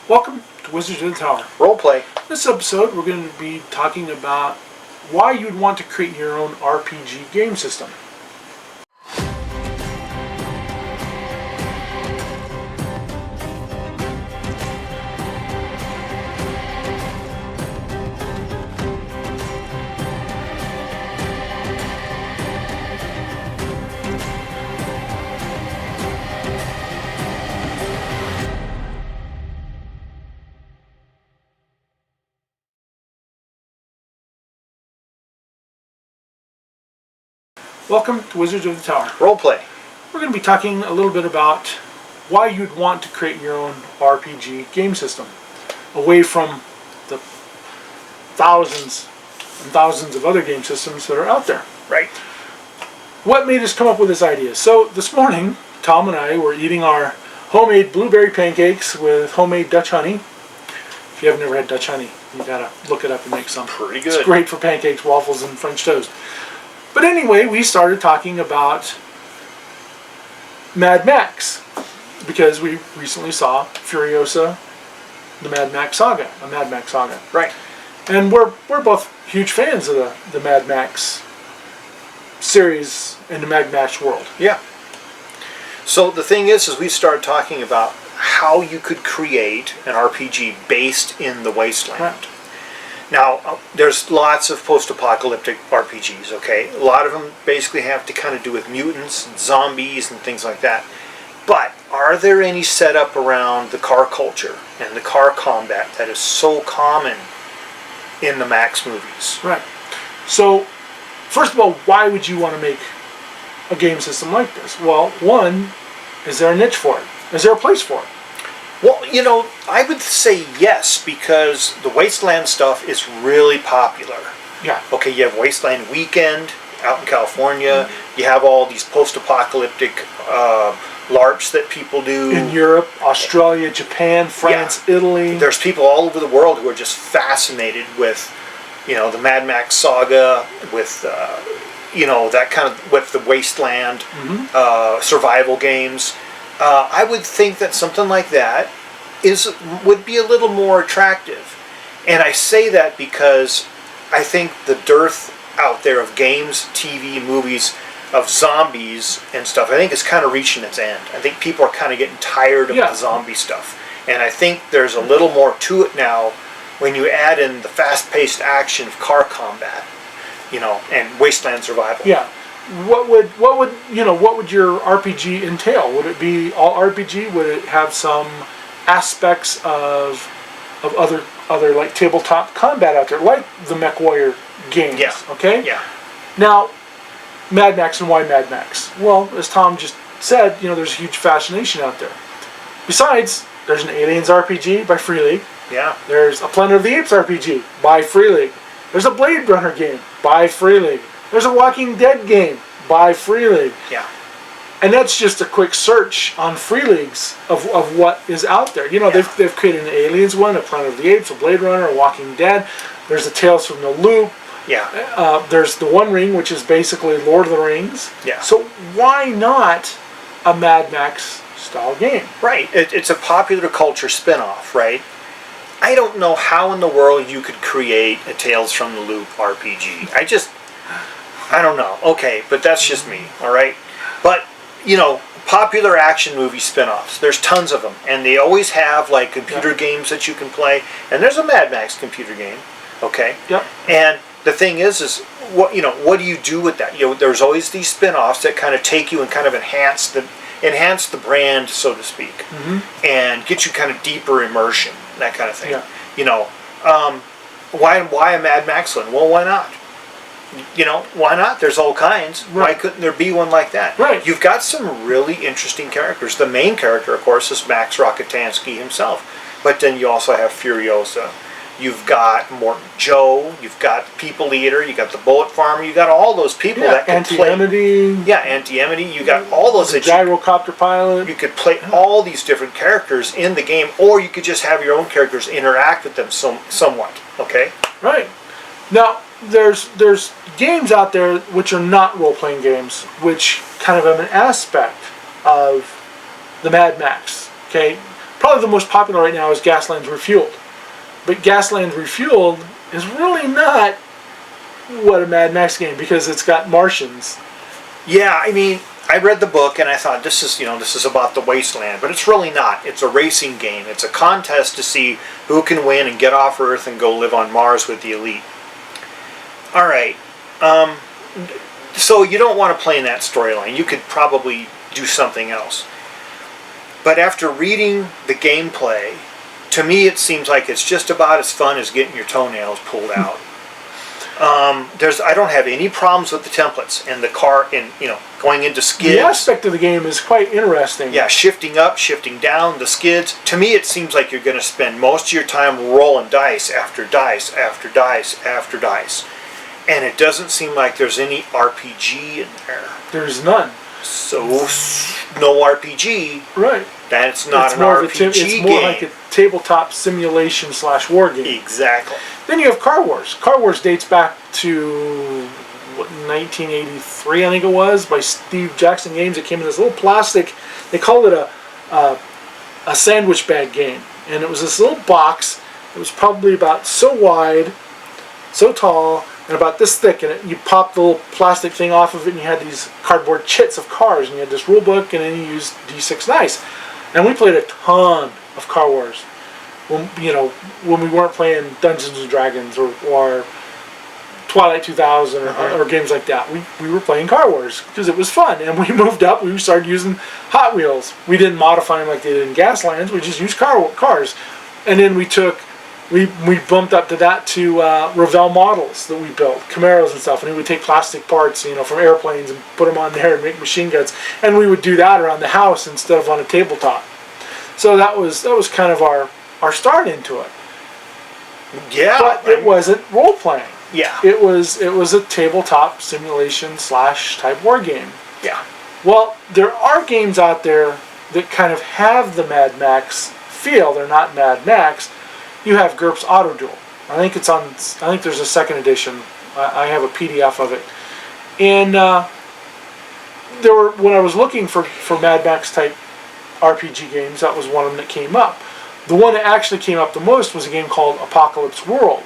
Welcome to Wizards of the Tower. Roleplay. This episode we're going to be talking about why you'd want to create your own RPG game system. Welcome to Wizards of the Tower. Roleplay. We're going to be talking a little bit about why you'd want to create your own RPG game system, away from the thousands and thousands of other game systems that are out there. Right. What made us come up with this idea? So this morning, Tom and I were eating our homemade blueberry pancakes with homemade Dutch honey. If you have never had Dutch honey, you gotta look it up and make some. Pretty good. It's great for pancakes, waffles, and French toast. But anyway, we started talking about Mad Max because we recently saw Furiosa, the Mad Max saga, a Mad Max saga. Right. And we're both huge fans of the Mad Max series and the Mad Max world. Yeah. So the thing is we started talking about how you could create an RPG based in the Wasteland. Right. Now, there's lots of post-apocalyptic RPGs, okay? A lot of them basically have to kind of do with mutants and zombies and things like that. But are there any set up around the car culture and the car combat that is so common in the Max movies? Right. So, first of all, why would you want to make a game system like this? Well, one, is there a niche for it? Is there a place for it? Well, you know, I would say yes, because the Wasteland stuff is really popular. Yeah. Okay, you have Wasteland Weekend out in California. Mm-hmm. You have all these post-apocalyptic LARPs that people do. In Europe, Australia, Japan, France, Italy. There's people all over the world who are just fascinated with, you know, the Mad Max saga, with, you know, that kind of, with the Wasteland survival games. I would think that something like that would be a little more attractive. And I say that because I think the dearth out there of games, TV, movies, of zombies and stuff, I think is kind of reaching its end. I think people are kind of getting tired of the zombie stuff. And I think there's a little more to it now when you add in the fast-paced action of car combat, you know, and wasteland survival. Yeah. What would your RPG entail? Would it be all RPG? Would it have some aspects of other like tabletop combat out there, like the MechWarrior games? Yeah. Okay. Yeah. Now, Mad Max, and why Mad Max? Well, as Tom just said, you know, there's a huge fascination out there. Besides, there's an Aliens RPG by Free League. Yeah. There's a Planet of the Apes RPG by Free League. There's a Blade Runner game by Free League. There's a Walking Dead game by Free League. Yeah. And that's just a quick search on Free Leagues of what is out there. You know, they've created an Aliens one, a Planet of the Apes, a Blade Runner, a Walking Dead. There's a Tales from the Loop. Yeah. There's the One Ring, which is basically Lord of the Rings. Yeah. So why not a Mad Max style game? Right. It's a popular culture spin-off, right? I don't know how in the world you could create a Tales from the Loop RPG. I don't know. Okay, but that's just me, all right? But, you know, popular action movie spin-offs, there's tons of them. And they always have, like, computer games that you can play. And there's a Mad Max computer game, okay? Yep. And the thing is what do you do with that? You know, there's always these spin-offs that kind of take you and kind of enhance the brand, so to speak, and get you kind of deeper immersion, that kind of thing. Yeah. You know, why a Mad Max one? Well, why not? You know, why not? There's all kinds. Right. Why couldn't there be one like that? Right. You've got some really interesting characters. The main character, of course, is Max Rockatansky himself. But then you also have Furiosa. You've got Morton Joe. You've got People Eater. You got the Bullet Farmer. You got all those people that can play. Anti-Emity. Yeah, Anti-Emity. You got all those. The gyrocopter pilot. You could play all these different characters in the game, or you could just have your own characters interact with them somewhat. Okay. Right. Now, there's games out there which are not role-playing games, which kind of have an aspect of the Mad Max. Okay, probably the most popular right now is Gas Lands Refueled. But Gas Lands Refueled is really not what a Mad Max game, because it's got Martians. Yeah, I mean, I read the book and I thought this is about the wasteland, but it's really not. It's a racing game. It's a contest to see who can win and get off Earth and go live on Mars with the elite. All right. So you don't want to play in that storyline. You could probably do something else. But after reading the gameplay, to me it seems like it's just about as fun as getting your toenails pulled out. I don't have any problems with the templates and the car, and going into skids. The aspect of the game is quite interesting. Yeah, shifting up, shifting down, the skids. To me, it seems like you're going to spend most of your time rolling dice after dice after dice after dice, and it doesn't seem like there's any RPG in there. There's none. So no RPG. Right. That's not it's an more RPG It's game. more like a tabletop simulation / war game. Exactly. Then you have Car Wars. Car Wars dates back to 1983, I think it was, by Steve Jackson Games. It came in this little plastic. They called it a sandwich bag game, and it was this little box. It was probably about so wide, so tall, and about this thick. And you popped the little plastic thing off of it, and you had these cardboard chits of cars, and you had this rule book, and then you used D6 dice. And we played a ton of Car Wars. When we weren't playing Dungeons and Dragons or Twilight 2000 or games like that, we were playing Car Wars because it was fun. And we moved up. We started using Hot Wheels. We didn't modify them like they did in Gas Lands. We just used cars. And then we bumped up to that to Revell models that we built, Camaros and stuff. And we would take plastic parts, from airplanes and put them on there and make machine guns. And we would do that around the house instead of on a tabletop. So that was kind of our start into it. Yeah. But it wasn't role playing. Yeah. It was a tabletop simulation / type war game. Yeah. Well, there are games out there that kind of have the Mad Max feel. They're not Mad Max. You have Gurps Auto Duel. I think there's a second edition. I have a PDF of it. And when I was looking for Mad Max type RPG games, that was one of them that came up. The one that actually came up the most was a game called Apocalypse World.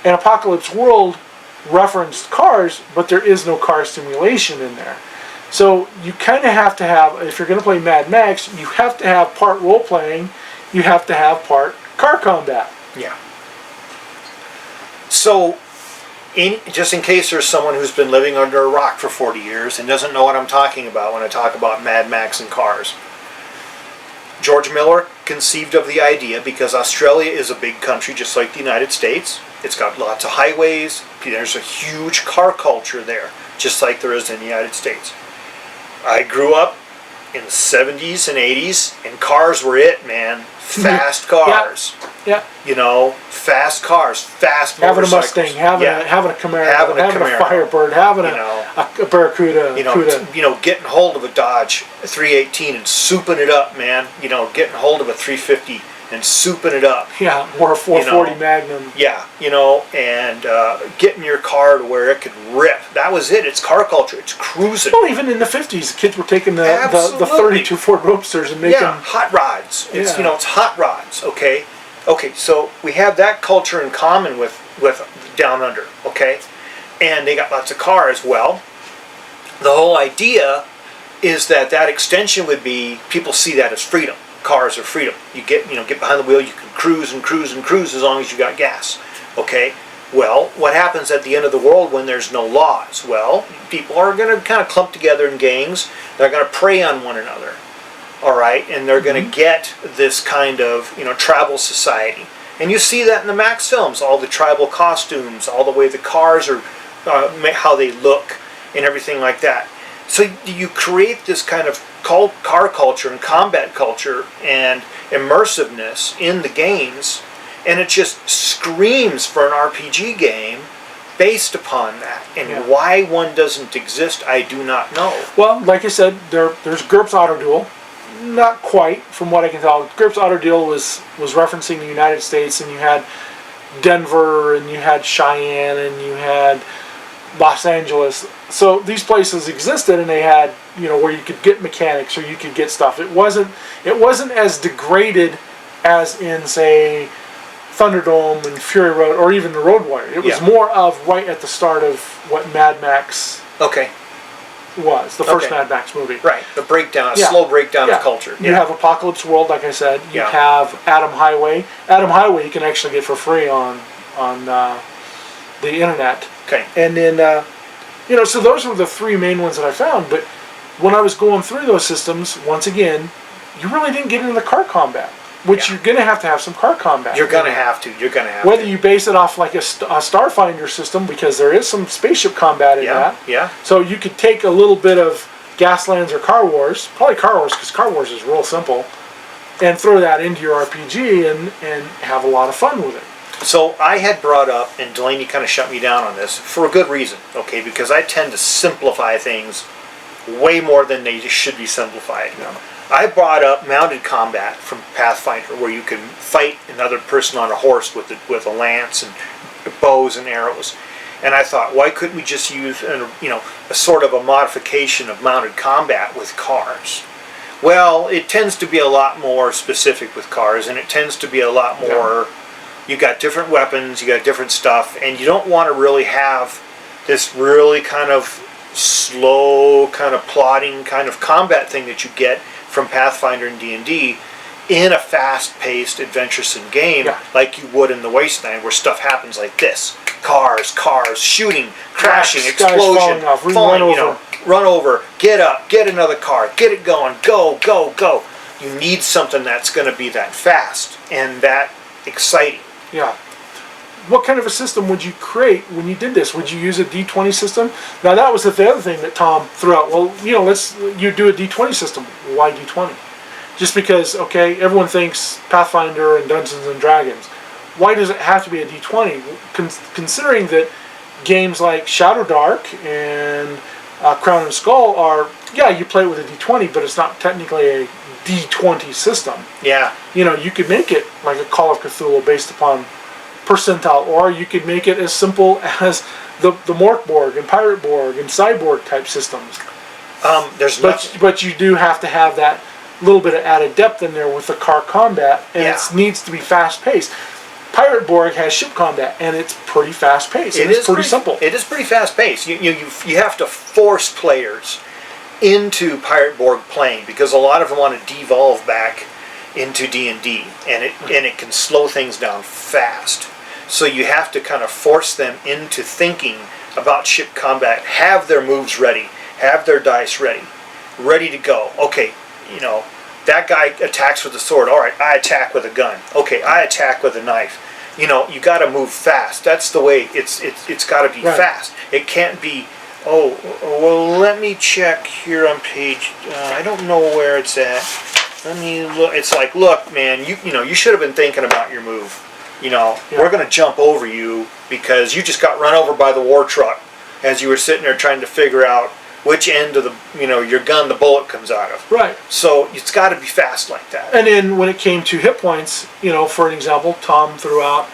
And Apocalypse World referenced cars, but there is no car simulation in there. So you kind of have to have, if you're going to play Mad Max, you have to have part role-playing, you have to have part car combat. Yeah. So, just in case there's someone who's been living under a rock for 40 years and doesn't know what I'm talking about when I talk about Mad Max and cars, George Miller conceived of the idea because Australia is a big country just like the United States. It's got lots of highways. There's a huge car culture there, just like there is in the United States. I grew up in the 70s and 80s, and cars were it, man. Fast cars. Yeah. Fast cars, fast having motorcycles. a Mustang, having a Camaro, having a Firebird, having a Barracuda. Getting hold of a Dodge 318 and souping it up, man. Getting hold of a 350 and souping it up. Yeah, or a 440 Magnum. Yeah, and getting your car to where it could rip. That was it. It's car culture. It's cruising. Well, even in the 50s, kids were taking the 32 Ford Roadsters and making... Yeah, hot rods. It's hot rods, okay? Okay, so we have that culture in common with Down Under, okay? And they got lots of cars. Well, the whole idea is that extension would be, people see that as freedom. Cars are freedom. You get behind the wheel, you can cruise and cruise and cruise as long as you got gas. Okay? Well, what happens at the end of the world when there's no laws? Well, people are going to kind of clump together in gangs. They're going to prey on one another. All right? And they're going to get this kind of, tribal society. And you see that in the Max films, all the tribal costumes, all the way the cars are, how they look, and everything like that. So you create this kind of car culture and combat culture and immersiveness in the games, and it just screams for an RPG game based upon that. And why one doesn't exist, I do not know. Well, like I said, there's Gurps Auto Duel. Not quite, from what I can tell. Gurps Auto Duel was referencing the United States, and you had Denver, and you had Cheyenne, and you had Los Angeles. So these places existed, and they had, where you could get mechanics or you could get stuff. It wasn't as degraded as in, say, Thunderdome and Fury Road or even the Road Warrior. It was more of right at the start of what Mad Max was, the first Mad Max movie. Right, the breakdown, a slow breakdown of culture. You have Apocalypse World, like I said. You have Atom Highway. Atom Highway you can actually get for free on the internet. Okay. And then, so those were the three main ones that I found. But when I was going through those systems, once again, you really didn't get into the car combat, which you're going to have some car combat. You're going to have to. Whether you base it off like a Starfinder system, because there is some spaceship combat in that. Yeah. So you could take a little bit of Gas Lands or Car Wars, probably Car Wars, because Car Wars is real simple, and throw that into your RPG and have a lot of fun with it. So I had brought up, and Delaney kind of shut me down on this, for a good reason, okay? Because I tend to simplify things way more than they should be simplified. Yeah. I brought up mounted combat from Pathfinder, where you can fight another person on a horse with a lance and bows and arrows. And I thought, why couldn't we just use a sort of a modification of mounted combat with cars? Well, it tends to be a lot more specific with cars, and it tends to be a lot more... You got different weapons, you got different stuff, and you don't want to really have this really kind of slow, kind of plodding kind of combat thing that you get from Pathfinder and D&D in a fast-paced, adventuresome game like you would in the Wasteland, where stuff happens like this. Cars, shooting, crashing, explosion, falling, run over, get up, get another car, get it going, go, go, go. You need something that's going to be that fast and that exciting. Yeah. What kind of a system would you create when you did this? Would you use a D20 system? Now that was the other thing that Tom threw out. Well, you do a D20 system. Why D20? Just because, everyone thinks Pathfinder and Dungeons and Dragons. Why does it have to be a D20? Considering that games like Shadow Dark and Crown and Skull are, you play it with a D20, but it's not technically a D20 system. Yeah. You could make it like a Call of Cthulhu based upon percentile, or you could make it as simple as the Morkborg and Pirateborg and Cyborg type systems. But you do have to have that little bit of added depth in there with the car combat, and it needs to be fast paced. Pirateborg has ship combat, and it's pretty fast paced. It's pretty simple. It is pretty fast paced. You have to force players into Pirateborg playing, because a lot of them want to devolve back into D&D, and it can slow things down fast. So you have to kind of force them into thinking about ship combat, have their moves ready, have their dice ready to go. Okay, that guy attacks with a sword. All right, I attack with a gun. Okay, I attack with a knife. You got to move fast. That's the way it's got to be fast. It can't be, well, let me check here on page, I don't know where it's at. Let me look. It's like, look, man, you should have been thinking about your move. We're going to jump over you because you just got run over by the war truck as you were sitting there trying to figure out which end of your gun the bullet comes out of. Right. So it's got to be fast like that. And then when it came to hit points, for an example, Tom threw out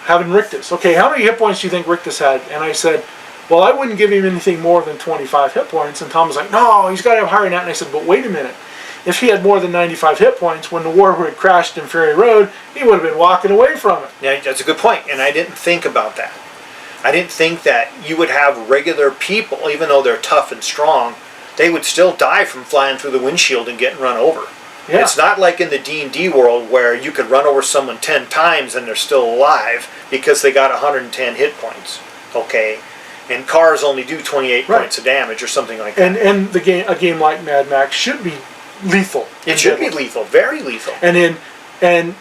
having Rictus. Okay, how many hit points do you think Rictus had? And I said, well, I wouldn't give him anything more than 25 hit points. And Tom was like, no, he's got to have higher than that. And I said, but wait a minute. If he had more than 95 hit points when the Warhood crashed in Fury Road, he would have been walking away from it. Yeah, that's a good point, and I didn't think about that. I didn't think that you would have regular people, even though they're tough and strong, they would still die from flying through the windshield and getting run over. Yeah. It's not like in the D&D world where you could run over someone 10 times and they're still alive because they got 110 hit points. Okay? And cars only do 28 points of damage or something like that. And a game like Mad Max should be lethal. It should be lethal, very lethal. And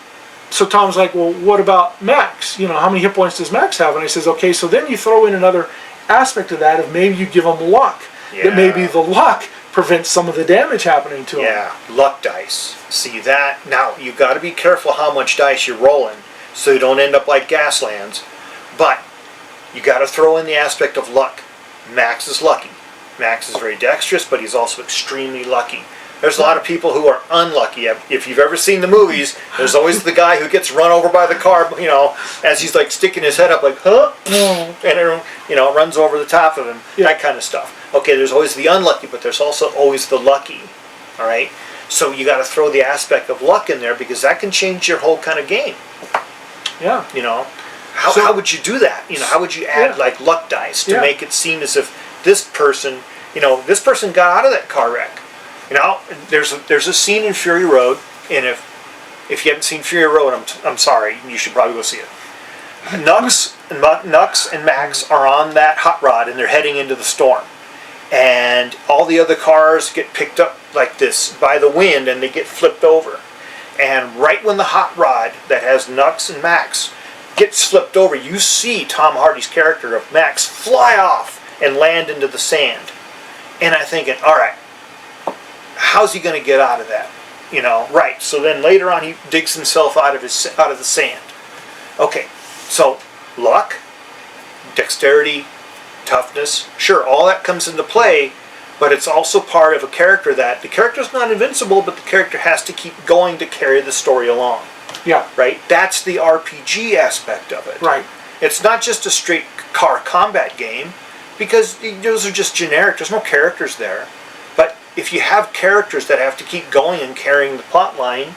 so Tom's like, well, what about Max? How many hit points does Max have? And I says, okay, so then you throw in another aspect of that of maybe you give him luck. Yeah. That maybe the luck prevents some of the damage happening to him. Yeah, luck dice. See that? Now, you've got to be careful how much dice you're rolling so you don't end up like Gas Lands. But you got to throw in the aspect of luck. Max is lucky. Max is very dexterous, but he's also extremely lucky. There's a lot of people who are unlucky. If you've ever seen the movies, there's always the guy who gets run over by the car, as he's like sticking his head up like, huh? And it, runs over the top of him, that kind of stuff. Okay, there's always the unlucky, but there's also always the lucky, all right? So you got to throw the aspect of luck in there because that can change your whole kind of game. Yeah. How would you do that? How would you add like luck dice to make it seem as if this person got out of that car wreck? There's a scene in Fury Road, and if you haven't seen Fury Road, I'm sorry, you should probably go see it. Nux and Max are on that hot rod, and they're heading into the storm, and all the other cars get picked up like this by the wind, and they get flipped over. And right when the hot rod that has Nux and Max gets flipped over, you see Tom Hardy's character of Max fly off and land into the sand. And I'm thinking, all right, how's he going to get out of that? Right. So then later on, he digs himself out of the sand. Okay, so luck, dexterity, toughness, sure, all that comes into play. But it's also part of a character that the character's not invincible, but the character has to keep going to carry the story along. Yeah. Right? That's the RPG aspect of it. Right. It's not just a straight car combat game, because those are just generic. There's no characters there. But if you have characters that have to keep going and carrying the plot line,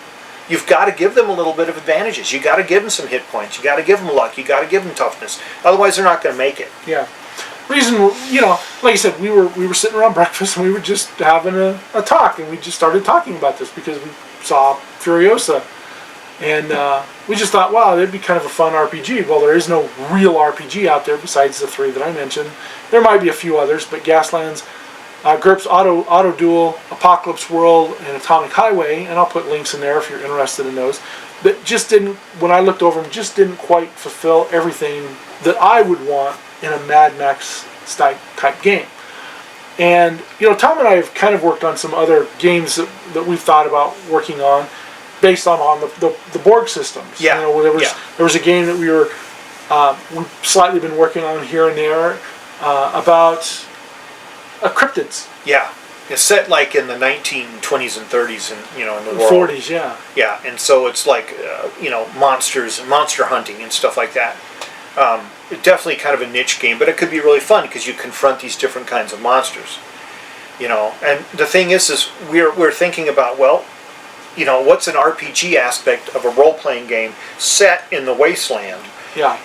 you've got to give them a little bit of advantages. You got to give them some hit points. You got to give them luck. You got to give them toughness. Otherwise, they're not going to make it. Yeah. Reason, like you said, we were sitting around breakfast and we were just having a talk, and we just started talking about this because we saw Furiosa, and we just thought, wow, that'd be kind of a fun RPG. Well, there is no real RPG out there besides the 3 that I mentioned. There might be a few others, but Gas Lands, Gurps Auto Duel, Apocalypse World, and Atomic Highway, and I'll put links in there if you're interested in those. That just didn't, when I looked over them, just didn't quite fulfill everything that I would want in a Mad Max type game. And Tom and I have kind of worked on some other games that we've thought about working on based on the Borg systems. Yeah. There was a game that we've slightly been working on here and there about cryptids. Yeah. It's set like in the 1920s and 30s in the world. 40s, yeah. Yeah, and so it's like monsters and monster hunting and stuff like that. Definitely kind of a niche game, but it could be really fun because you confront these different kinds of monsters. And the thing is we're thinking about, what's an RPG aspect of a role-playing game set in the wasteland? Yeah.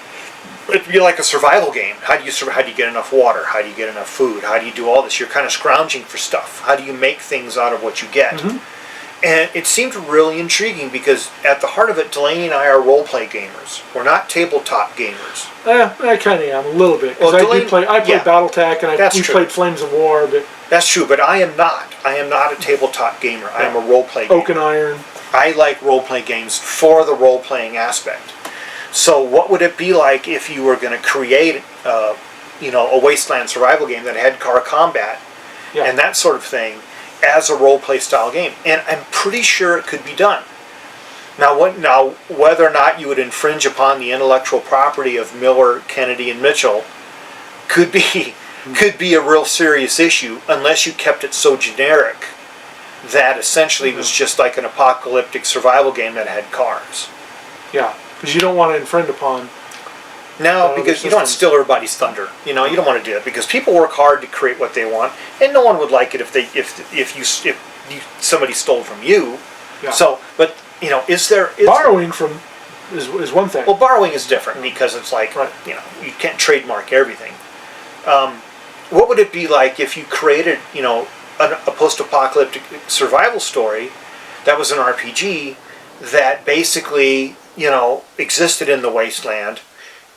It'd be like a survival game. How do you get enough water? How do you get enough food? How do you do all this? You're kind of scrounging for stuff. How do you make things out of what you get? Mm-hmm. And it seemed really intriguing because at the heart of it, Delaney and I are role-play gamers. We're not tabletop gamers. I kind of am, a little bit. Because I play Battletech, and we played Flames of War. But that's true, but I am not. I am not a tabletop gamer. I am a role-play gamer. Oak and Iron. I like role-play games for the role-playing aspect. So what would it be like if you were going to create, a wasteland survival game that had car combat and that sort of thing as a role-play style game? And I'm pretty sure it could be done. Now, whether or not you would infringe upon the intellectual property of Miller, Kennedy, and Mitchell could be a real serious issue unless you kept it so generic that essentially it was just like an apocalyptic survival game that had cars. Yeah. Because you don't want to infringe upon. No, because you don't want to steal everybody's thunder. You don't want to do it because people work hard to create what they want, and no one would like it if somebody stole from you. Yeah. So, but is there borrowing from is one thing. Well, borrowing is different because it's like you can't trademark everything. What would it be like if you created a post-apocalyptic survival story that was an RPG that basically existed in the wasteland,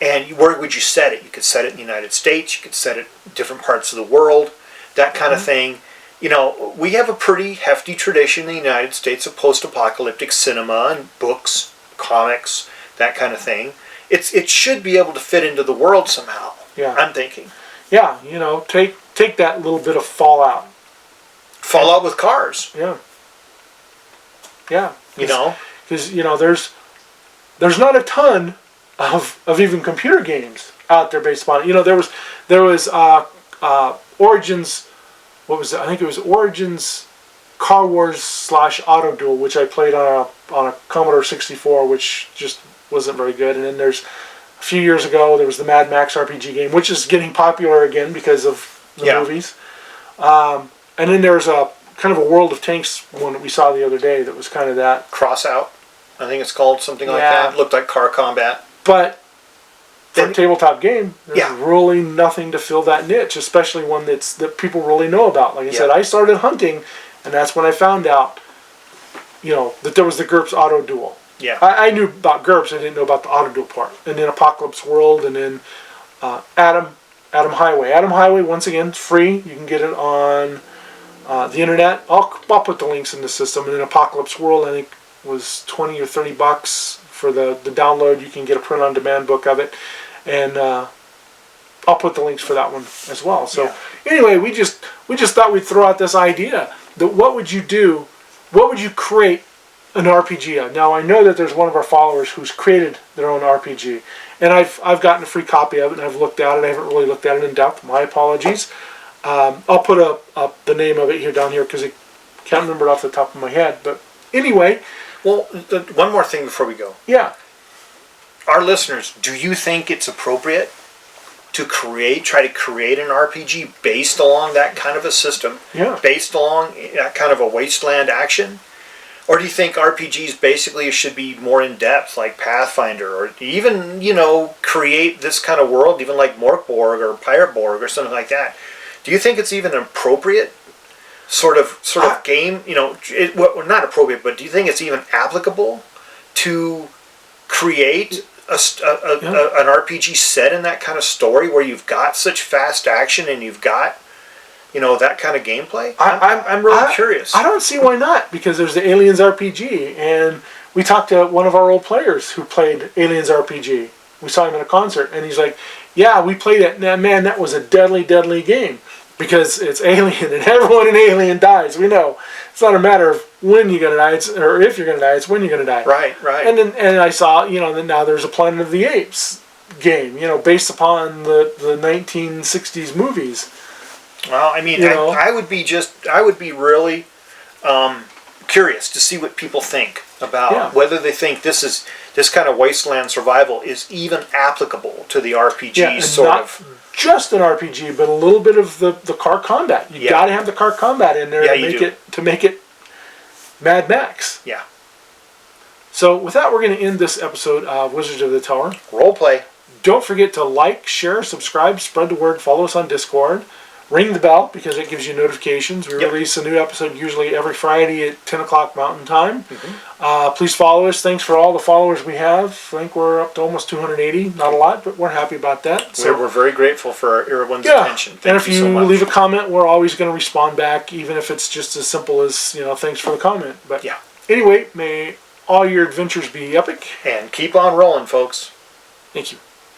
and where would you set it? You could set it in the United States, you could set it in different parts of the world, that kind of thing. We have a pretty hefty tradition in the United States of post-apocalyptic cinema and books, comics, that kind of thing. It should be able to fit into the world somehow. Yeah. I'm thinking. Yeah, take that little bit of Fallout. Fallout with cars. Yeah. Yeah. Because there's not a ton of even computer games out there based upon it. There was Origins. What was it? I think it was Origins Car Wars / Auto Duel, which I played on a Commodore 64, which just wasn't very good. And then there's a few years ago there was the Mad Max RPG game, which is getting popular again because of the movies. And then there's a kind of a World of Tanks one that we saw the other day that was kind of that. Crossout, I think it's called, something like that. Looked like car combat. But for a tabletop game, there's really nothing to fill that niche, especially one that people really know about. Like I said, I started hunting, and that's when I found out, that there was the Gurps Auto Duel. Yeah. I knew about Gurps, I didn't know about the Auto Duel part. And then Apocalypse World, and then Atom Highway. Atom Highway, once again, it's free. You can get it on the internet. I'll put the links in the system. And then Apocalypse World, I think, was $20 or $30 for the download. You can get a print-on-demand book of it. And I'll put the links for that one as well. So anyway, we just thought we'd throw out this idea that what would you do? What would you create an RPG of? Now I know that there's one of our followers who's created their own RPG, and I've gotten a free copy of it and I've looked at it. I haven't really looked at it in depth. My apologies. I'll put up the name of it down here because I can't remember it off the top of my head. But anyway, well, one more thing before we go. Yeah. Our listeners, do you think it's appropriate to try to create an RPG based along that kind of a system? Yeah. Based along that kind of a wasteland action? Or do you think RPGs basically should be more in depth, like Pathfinder, or even, create this kind of world, even like Morkborg or Pirateborg or something like that? Do you think it's even an appropriate sort of game? Not appropriate, but do you think it's even applicable to create an RPG set in that kind of story where you've got such fast action and you've got that kind of gameplay? I'm really curious. I don't see why not, because there's the Aliens RPG, and we talked to one of our old players who played Aliens RPG. We saw him at a concert, and he's like, yeah, we played it. Man, that was a deadly, deadly game, because it's Alien, and everyone in Alien dies. We know. It's not a matter of when you're going to die, or if you're going to die, it's when you're going to die. Right. And I saw, that now there's a Planet of the Apes game, based upon the 1960s movies. Well, I mean, I would be really curious to see what people think about whether they think this kind of wasteland survival is even applicable to the RPG not just an RPG, but a little bit of the car combat. You got to have the car combat in there to make it Mad Max. Yeah. So with that, we're going to end this episode of Wizards of the Tower. Roleplay. Don't forget to like, share, subscribe, spread the word, follow us on Discord. Ring the bell because it gives you notifications. We release a new episode usually every Friday at 10 o'clock Mountain Time. Mm-hmm. Please follow us. Thanks for all the followers we have. I think we're up to almost 280. Not a lot, but we're happy about that. So we're very grateful for everyone's attention. Thank you so much. Leave a comment, we're always going to respond back, even if it's just as simple as, thanks for the comment. But anyway, may all your adventures be epic. And keep on rolling, folks. Thank you.